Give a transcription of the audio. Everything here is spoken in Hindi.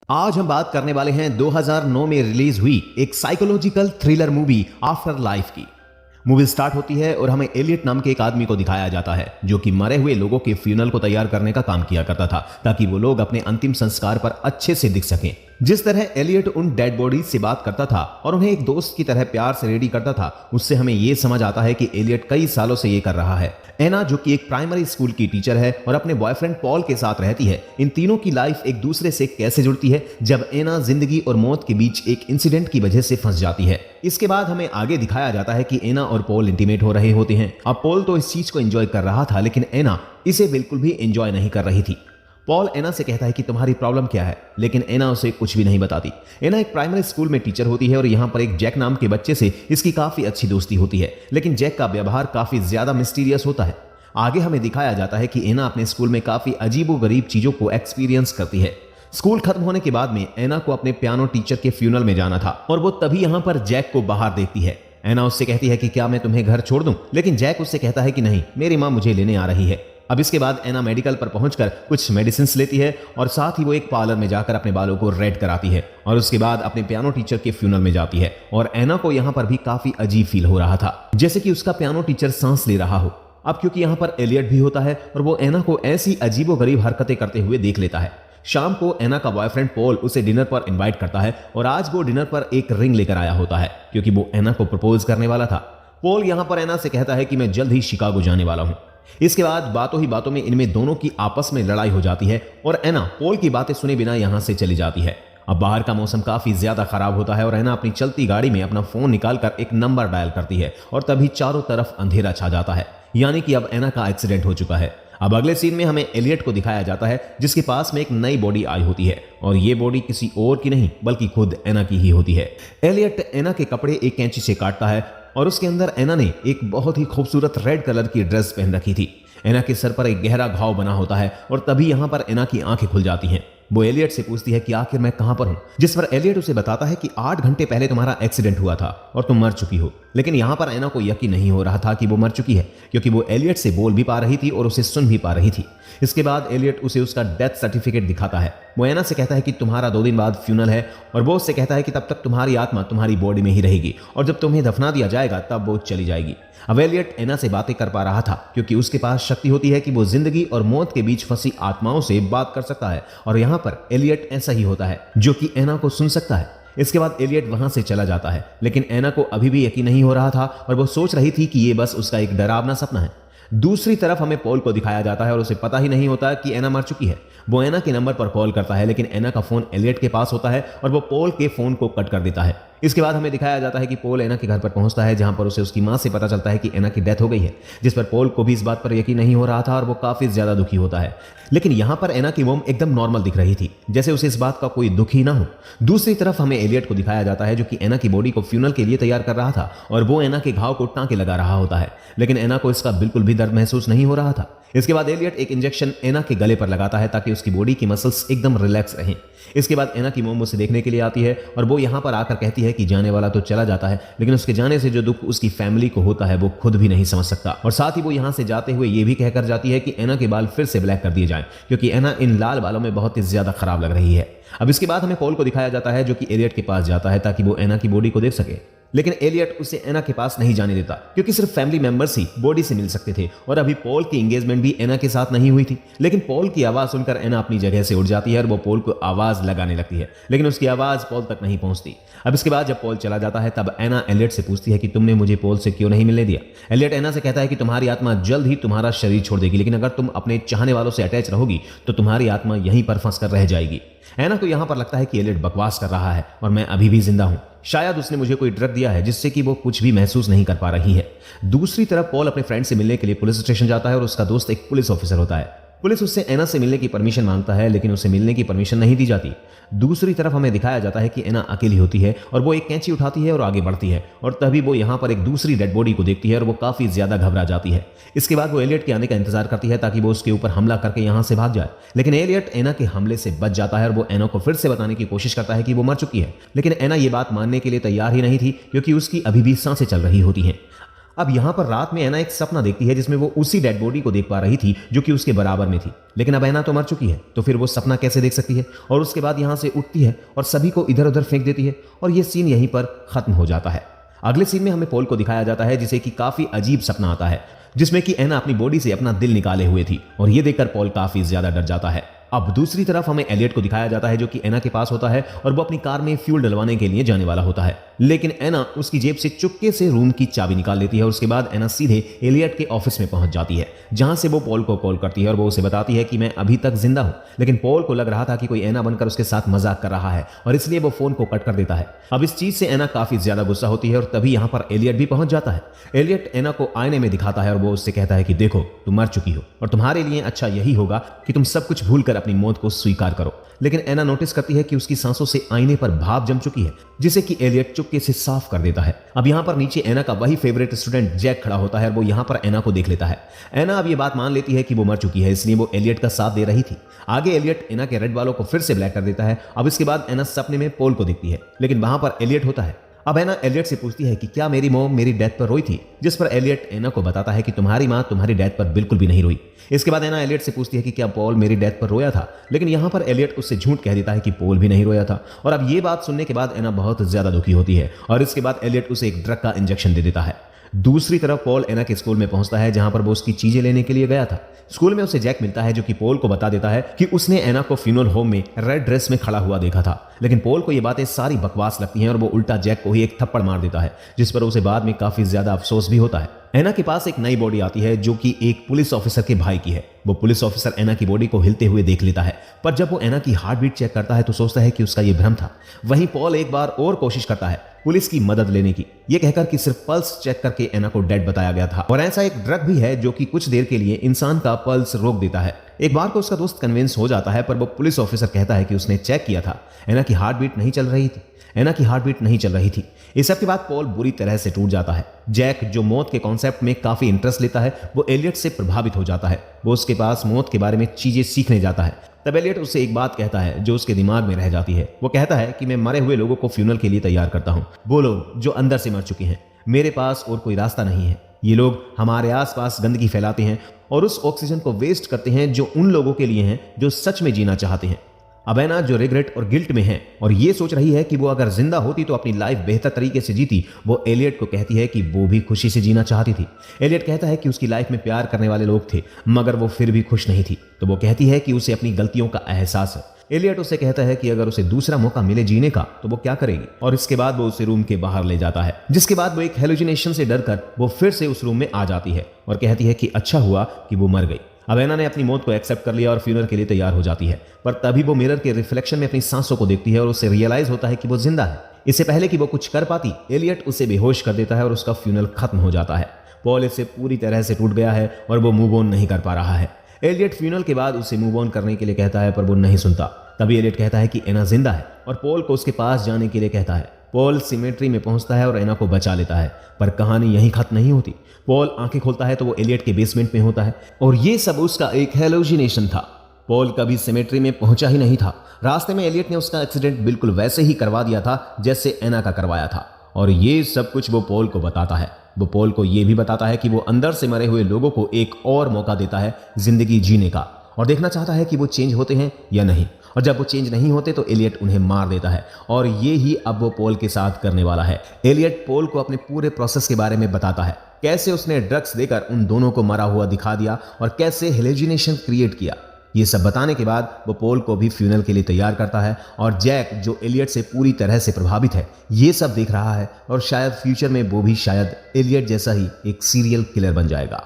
आज हम बात करने वाले हैं 2009 में रिलीज हुई एक psychological thriller movie after life की। मूवी स्टार्ट होती है और हमें एलियट नाम के एक आदमी को दिखाया जाता है जो कि मरे हुए लोगों के फ्यूनरल को तैयार करने का काम किया करता था ताकि वो लोग अपने अंतिम संस्कार पर अच्छे से दिख सकें। जिस तरह एलियट उन डेड बॉडीज से बात करता था और उन्हें एक दोस्त की तरह प्यार से रेडी करता था, उससे हमें यह समझ आता है कि एलियट कई सालों से ये कर रहा है। एना जो कि एक प्राइमरी स्कूल की टीचर है और अपने बॉयफ्रेंड पॉल के साथ रहती है, इन तीनों की लाइफ एक दूसरे से कैसे जुड़ती है जब एना जिंदगी और मौत के बीच एक इंसिडेंट की वजह से फंस जाती है। इसके बाद हमें आगे दिखाया जाता है कि एना और पॉल इंटीमेट हो रहे होते हैं। अब पॉल तो इस चीज को एंजॉय कर रहा था लेकिन एना इसे बिल्कुल भी एंजॉय नहीं कर रही थी। पॉल एना से कहता है कि तुम्हारी प्रॉब्लम क्या है, लेकिन एना उसे कुछ भी नहीं बताती। एना एक प्राइमरी स्कूल में टीचर होती है और यहाँ पर एक जैक नाम के बच्चे से इसकी काफी अच्छी दोस्ती होती है, लेकिन जैक का व्यवहार काफी ज्यादा मिस्टीरियस होता है। आगे हमें दिखाया जाता है कि एना अपने स्कूल में काफी अजीबोगरीब चीजों को एक्सपीरियंस करती है। स्कूल खत्म होने के बाद में एना को अपने पियानो टीचर के फ्यूनरल में जाना था और वो तभी यहाँ पर जैक को बाहर देखती है। एना उससे कहती है कि क्या मैं तुम्हें घर छोड़ दूं, लेकिन जैक उससे कहता है कि नहीं, मेरी माँ मुझे लेने आ रही है। अब इसके बाद एना मेडिकल पर पहुंचकर कुछ मेडिसिन लेती है और साथ ही वो एक पार्लर में जाकर अपने बालों को रेड कराती है और उसके बाद अपने पियानो टीचर के फ्यूनरल में जाती है। और एना को यहाँ पर भी काफी अजीब फील हो रहा था, जैसे कि उसका पियानो टीचर सांस ले रहा हो। अब क्योंकि यहाँ पर एलियट भी होता है और वो एना को ऐसी अजीबोगरीब हरकतें करते हुए देख लेता है। शाम को एना का बॉयफ्रेंड पॉल उसे डिनर पर इनवाइट करता है और आज वो डिनर पर एक रिंग लेकर आया होता है क्योंकि वो एना को प्रपोज करने वाला था। पॉल यहाँ पर एना से कहता है कि मैं जल्द ही शिकागो जाने वाला हूँ। इसके बाद बातों ही बातों में इनमें दोनों की आपस में लड़ाई हो जाती है और एना पॉल की बातें सुने बिना यहाँ से चली जाती है। अब बाहर का मौसम काफी ज्यादा खराब होता है और एना अपनी चलती गाड़ी में अपना फोन निकालकर एक नंबर डायल करती है और तभी चारों तरफ अंधेरा छा जाता है, यानी कि अब एना का एक्सीडेंट हो चुका है। अब अगले सीन में हमें एलियट को दिखाया जाता है जिसके पास में एक नई बॉडी आई होती है और ये बॉडी किसी और की नहीं बल्कि खुद एना की ही होती है। एलियट एना के कपड़े एक कैंची से काटता है और उसके अंदर एना ने एक बहुत ही खूबसूरत रेड कलर की ड्रेस पहन रखी थी। एना के सर पर एक गहरा घाव बना होता है और तभी यहाँ पर एना की आंखें खुल जाती हैं। वो एलियट से पूछती है कि आखिर मैं कहां पर हूं, जिस पर एलियट उसे बताता है कि 8 घंटे पहले तुम्हारा एक्सीडेंट हुआ था और तुम मर चुकी हो। लेकिन यहां पर एना को यकीन नहीं हो रहा था कि वो मर चुकी है क्योंकि वो एलियट से बोल भी पा रही थी और उसे सुन भी पा रही थी। इसके बाद एलियट उसे उसका डेथ सर्टिफिकेट दिखाता है। वो एना से कहता है कि तुम्हारा 2 दिन बाद फ्यूनरल है और वो उससे कहता है कि तब तक तुम्हारी आत्मा तुम्हारी बॉडी में ही रहेगी और जब तुम्हें दफना दिया जाएगा तब वो चली जाएगी। अब एलियट एना से बातें कर पा रहा था क्योंकि उसके पास शक्ति होती है कि वो जिंदगी और मौत के बीच फंसी आत्माओं से बात कर सकता है और यहाँ पर एलियट ऐसा ही होता है जो कि एना को सुन सकता है। इसके बाद एलियट वहां से चला जाता है, लेकिन एना को अभी भी यकीन नहीं हो रहा था और वो सोच रही थी कि ये बस उसका एक डरावना सपना है। दूसरी तरफ हमें पॉल को दिखाया जाता है और उसे पता ही नहीं होता कि एना मर चुकी है। वो एना के नंबर पर कॉल करता है लेकिन एना का फोन एलियट के पास होता है और वो पॉल के फोन को कट कर देता है। इसके बाद हमें दिखाया जाता है कि पॉल एना के घर पर पहुंचता है जहां पर उसे उसकी मां से पता चलता है कि एना की डेथ हो गई है, जिस पर पॉल को भी इस बात पर यकीन नहीं हो रहा था और वो काफी ज्यादा दुखी होता है। लेकिन यहां पर एना की मॉम एकदम नॉर्मल दिख रही थी, जैसे उसे इस बात का कोई दुख ही ना हो। दूसरी तरफ हमें एलियट को दिखाया जाता है जो कि एना की बॉडी को फ्यूनरल के लिए तैयार कर रहा था और वो एना के घाव को टांके लगा रहा होता है, लेकिन एना को इसका बिल्कुल भी दर्द महसूस नहीं हो रहा था। इसके बाद एलियट एक इंजेक्शन एना के गले पर लगाता है ताकि उसकी बॉडी की मसल्स एकदम रिलैक्स रहें। इसके बाद एना की मॉम उसे देखने के लिए आती है और वो यहाँ पर आकर कहती है कि जाने वाला तो चला जाता है, लेकिन उसके जाने से जो दुख उसकी फैमिली को होता है वो खुद भी नहीं समझ सकता। और साथ ही वो यहाँ से जाते हुए ये भी कहकर जाती है कि एना के बाल फिर से ब्लैक कर दिए जाएं क्योंकि एना इन लाल बालों में बहुत ही ज्यादा खराब लग रही है। अब इसके बाद हमें पॉल को दिखाया जाता है जो कि एलियट के पास जाता है ताकि वो एना की बॉडी को देख सके, लेकिन एलियट उसे एना के पास नहीं जाने देता क्योंकि सिर्फ फैमिली मेंबर्स ही बॉडी से मिल सकते थे और अभी पॉल की एंगेजमेंट भी एना के साथ नहीं हुई थी। लेकिन पॉल की आवाज सुनकर एना अपनी जगह से उठ जाती है और वो पॉल को आवाज लगाने लगती है, लेकिन उसकी आवाज पॉल तक नहीं पहुंचती। अब इसके बाद जब पॉल चला जाता है तब एना एलियट से पूछती है कि तुमने मुझे पॉल से क्यों नहीं मिलने दिया। एलियट एना से कहता है कि तुम्हारी आत्मा जल्द ही तुम्हारा शरीर छोड़ देगी, लेकिन अगर तुम अपने चाहने वालों से अटैच रहोगी तो तुम्हारी आत्मा यहीं पर फंस कर रह जाएगी। एना को यहां पर लगता है कि एलियट बकवास कर रहा है और मैं अभी भी जिंदा हूं, शायद उसने मुझे कोई ड्रग दिया है जिससे कि वो कुछ भी महसूस नहीं कर पा रही है। दूसरी तरफ पॉल अपने फ्रेंड से मिलने के लिए पुलिस स्टेशन जाता है और उसका दोस्त एक पुलिस ऑफिसर होता है। पुलिस उससे एना से मिलने की परमिशन मांगता है लेकिन उसे मिलने की परमिशन नहीं दी जाती। दूसरी तरफ हमें दिखाया जाता है कि एना अकेली होती है और वो एक कैंची उठाती है और आगे बढ़ती है और तभी वो यहाँ पर एक दूसरी डेड बॉडी को देखती है और वो काफी ज्यादा घबरा जाती है। इसके बाद वो एलियट के आने का इंतजार करती है ताकि वो उसके ऊपर हमला करके यहाँ से भाग जाए, लेकिन एलियट एना के हमले से बच जाता है और वो एना को फिर से बताने की कोशिश करता है कि वो मर चुकी है, लेकिन एना ये बात मानने के लिए तैयार ही नहीं थी क्योंकि उसकी अभी भी सांसें चल रही होती हैं। अब यहाँ पर रात में एना एक सपना देखती है जिसमें वो उसी डेड बॉडी को देख पा रही थी जो कि उसके बराबर में थी, लेकिन अब एना तो मर चुकी है, तो फिर वो सपना कैसे देख सकती है। और उसके बाद यहाँ से उठती है और सभी को इधर उधर फेंक देती है और ये सीन यहीं पर खत्म हो जाता है। अगले सीन में हमें पॉल को दिखाया जाता है जिसे कि काफी अजीब सपना आता है जिसमें कि एना अपनी बॉडी से अपना दिल निकाले हुए थी और ये देखकर पॉल काफी ज्यादा डर जाता है। अब दूसरी तरफ हमें एलियट को दिखाया जाता है जो कि एना के पास होता है और वो अपनी कार में फ्यूल डलवाने के लिए जाने वाला होता है, लेकिन एना उसकी जेब से चुपके से रूम की चाबी निकाल लेती है और उसके बाद एना सीधे एलियट के ऑफिस में पहुंच जाती है जहां से वो पॉल को कॉल करती है और वो उसे बताती है कि मैं अभी तक जिंदा हूं। लेकिन पॉल को लग रहा था कि कोई एना बनकर उसके साथ मजाक कर रहा है और इसलिए वो फोन को कट कर देता है। अब इस चीज से एना काफी ज्यादा गुस्सा होती है और तभी यहाँ पर एलियट भी पहुंच जाता है। एलियट एना को आईने में दिखाता है और वो उससे कहता है कि देखो तुम मर चुकी हो और तुम्हारे लिए अच्छा यही होगा कि तुम सब कुछ भूलकर अपनी मौत को स्वीकार करो। लेकिन एना नोटिस करती है कि उसकी सांसों से आईने पर भाप जम चुकी है जिसे कि एलियट चुपके से साफ कर देता है। अब यहाँ पर नीचे एना का वही फेवरेट स्टूडेंट जैक खड़ा होता है और वो यहाँ पर एना को देख लेता है। एना अब ये बात मान लेती है कि वो मर चुकी है, इसलिए वो एलियट का साथ दे रही थी। आगे एलियट एना के रेड बालों को फिर से ब्लैक कर देता है। अब इसके बाद एना सपने में पॉल को दिखती है, लेकिन वहां पर एलियट होता है। अब एना एलियट से पूछती है कि क्या मेरी मॉम मेरी डेथ पर रोई थी, जिस पर एलियट एना को बताता है कि तुम्हारी मां तुम्हारी डेथ पर बिल्कुल भी नहीं रोई। इसके बाद एना एलियट से पूछती है कि क्या पॉल मेरी डेथ पर रोया था, लेकिन यहाँ पर एलियट उससे झूठ कह देता है कि पॉल भी नहीं रोया था। और अब ये बात सुनने के बाद एना बहुत ज्यादा दुखी होती है और इसके बाद एलियट उसे एक ड्रग का इंजेक्शन दे देता है। दूसरी तरफ पॉल एना के स्कूल में पहुंचता है जहां पर वो उसकी चीजें लेने के लिए गया था। स्कूल में उसे जैक मिलता है जो कि पॉल को बता देता है कि उसने एना को फ्यूनरल होम में रेड ड्रेस में खड़ा हुआ देखा था। लेकिन पॉल को ये बातें सारी बकवास लगती हैं और वो उल्टा जैक को ही एक थप्पड़ मार देता है जिस पर उसे बाद में काफी ज्यादा अफसोस भी होता है। एना के पास एक नई बॉडी आती है जो कि एक पुलिस ऑफिसर के भाई की है। वो पुलिस ऑफिसर एना की बॉडी को हिलते हुए देख लेता है, पर जब वो एना की हार्ट बीट चेक करता है तो सोचता है कि उसका ये भ्रम था। वहीं पॉल एक बार और कोशिश करता है पुलिस की मदद लेने की, ये कहकर कि सिर्फ पल्स चेक करके एना को डेड बताया गया था और ऐसा एक ड्रग भी है जो कि कुछ देर के लिए इंसान का पल्स रोक देता है। एक बार को उसका दोस्त कन्विंस हो जाता है, पर वो पुलिस ऑफिसर कहता है कि उसने चेक किया था, एना की हार्ट बीट नहीं चल रही थी। एना की हार्ट बीट नहीं चल रही थी। इस सब के बाद पॉल बुरी तरह से टूट जाता है। जैक जो मौत के कॉन्सेप्ट में काफी इंटरेस्ट लेता है वो एलियट से प्रभावित हो जाता है। वो उसके पास मौत के बारे में चीजें सीखने जाता है। तब एलियट उससे एक बात कहता है जो उसके दिमाग में रह जाती है। वो कहता है कि मैं मरे हुए लोगों को फ्यूनरल के लिए तैयार करता हूँ, वो लोग जो अंदर से मर चुके हैं। मेरे पास और कोई रास्ता नहीं है। ये लोग हमारे आसपास गंदगी फैलाते हैं और उस ऑक्सीजन को वेस्ट करते हैं जो उन लोगों के लिए हैं जो सच में जीना चाहते हैं। अब एना जो रिग्रेट और गिल्ट में है और ये सोच रही है कि वो अगर जिंदा होती तो अपनी लाइफ बेहतर तरीके से जीती, वो एलियट को कहती है कि वो भी खुशी से जीना चाहती थी। एलियट कहता है कि उसकी लाइफ में प्यार करने वाले लोग थे मगर वो फिर भी खुश नहीं थी, तो वो कहती है कि उसे अपनी गलतियों का एहसास है। एलियट उसे कहता है कि अगर उसे दूसरा मौका मिले जीने का तो वो क्या करेगी, और इसके बाद वो उसे रूम के बाहर ले जाता है, जिसके बाद वो एक हेलुसिनेशन से डरकर वो फिर से उस रूम में आ जाती है और कहती है कि अच्छा हुआ कि वो मर गई। अब एना ने अपनी मौत को एक्सेप्ट कर लिया और फ्यूनरल के लिए तैयार हो जाती है, पर तभी वो मिरर के रिफ्लेक्शन में अपनी सांसों को देखती है और उसे रियलाइज होता है कि वो जिंदा है। इससे पहले कि वो कुछ कर पाती, एलियट उसे बेहोश कर देता है और उसका फ्यूनरल खत्म हो जाता है। पॉल इससे पूरी तरह से टूट गया है और वो मूव ऑन नहीं कर पा रहा है। एलियट फ्यूनरल के बाद उसे मूव ऑन करने के लिए कहता है, पर वो नहीं सुनता। तभी एलियट कहता है कि एना जिंदा है और पॉल को उसके पास जाने के लिए कहता है। पॉल सिमेट्री में पहुंचता है और एना को बचा लेता है, पर कहानी यहीं खत्म नहीं होती। पॉल आंखें खोलता है तो वो एलियट के बेसमेंट में होता है और ये सब उसका एक हेलुसिनेशन था। पॉल कभी सिमेट्री में पहुंचा ही नहीं था। रास्ते में एलियट ने उसका एक्सीडेंट बिल्कुल वैसे ही करवा दिया था जैसे एना का करवाया था, और ये सब कुछ वो पॉल को बताता है। वो पॉल को ये भी बताता है कि वो अंदर से मरे हुए लोगों को एक और मौका देता है जिंदगी जीने का, और देखना चाहता है कि वो चेंज होते हैं या नहीं। और जब वो चेंज नहीं होते तो एलियट उन्हें मार देता है, और ये ही अब वो पॉल के साथ करने वाला है। एलियट पॉल को अपने पूरे प्रोसेस के बारे में बताता है, कैसे उसने ड्रग्स देकर उन दोनों को मरा हुआ दिखा दिया और कैसे हेलुसिनेशन क्रिएट किया। ये सब बताने के बाद वो पॉल को भी फ्यूनरल के लिए तैयार करता है, और जैक जो एलियट से पूरी तरह से प्रभावित है ये सब देख रहा है, और शायद फ्यूचर में वो भी शायद एलियट जैसा ही एक सीरियल किलर बन जाएगा।